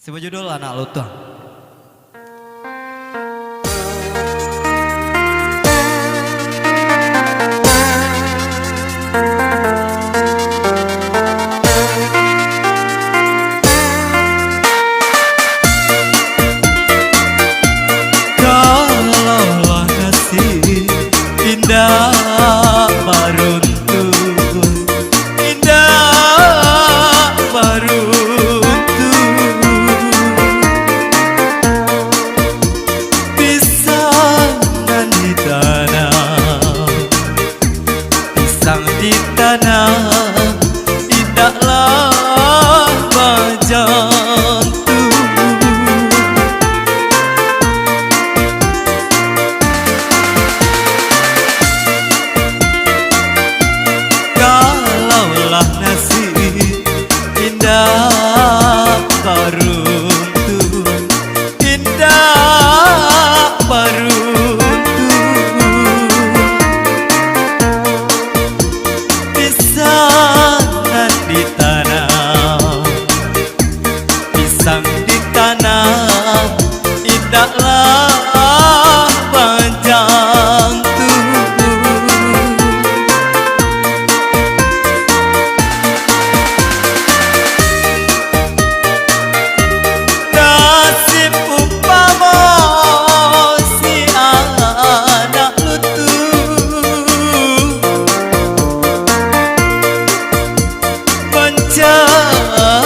Sebuah judul Anak Lutung. Kalaulah kasih indah meruntuh, indah meruntuh, pisangan di tanah, pisang di tanah, indahlah jantung. Kalaulah nasib indah meruntuh, indah meruntuh, pisangan di tanah, pisang di tanah, indahlah jantung. Nasib umpama si anak lutung mencari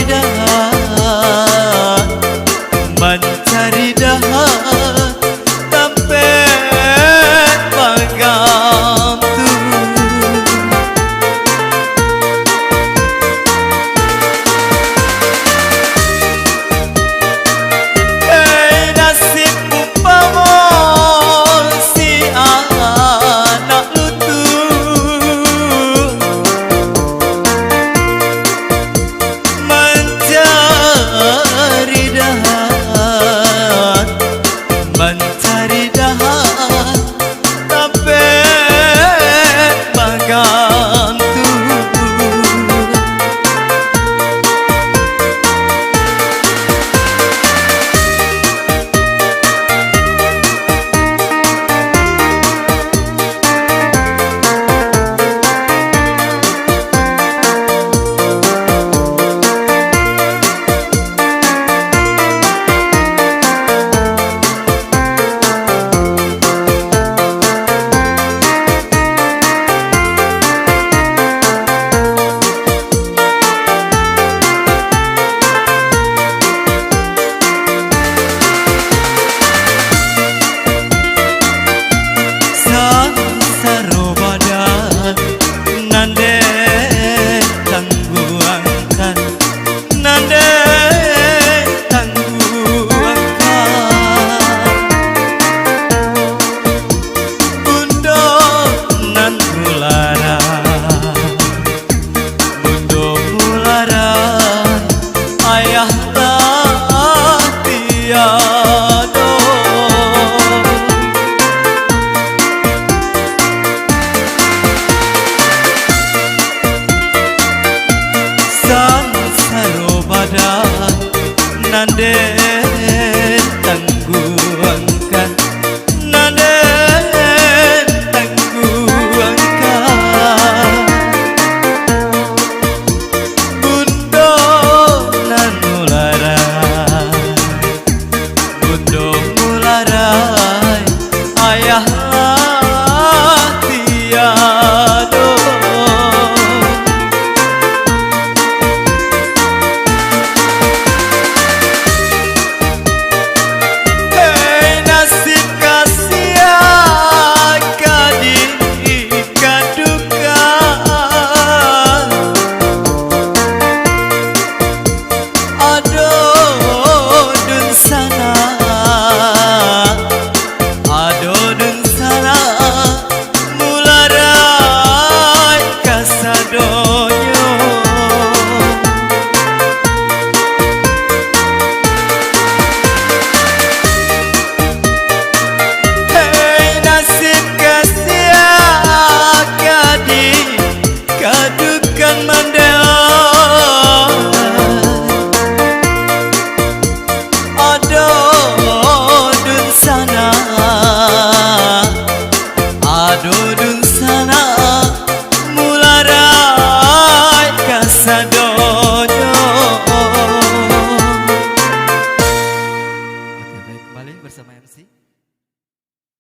dahan, mencari dahan tempat menggantung. Nasib umpama si anak lutung mencari dahan, mencari dahan tempat menggantung. Nande tangguangkan, nande tangguangkan, bundo nan mulara, bundo mulara, ayah tak tiada. Nande tangguangkan, nande tangguangkan, bundo nan mularai, bundo mularai, ayah tiada. mana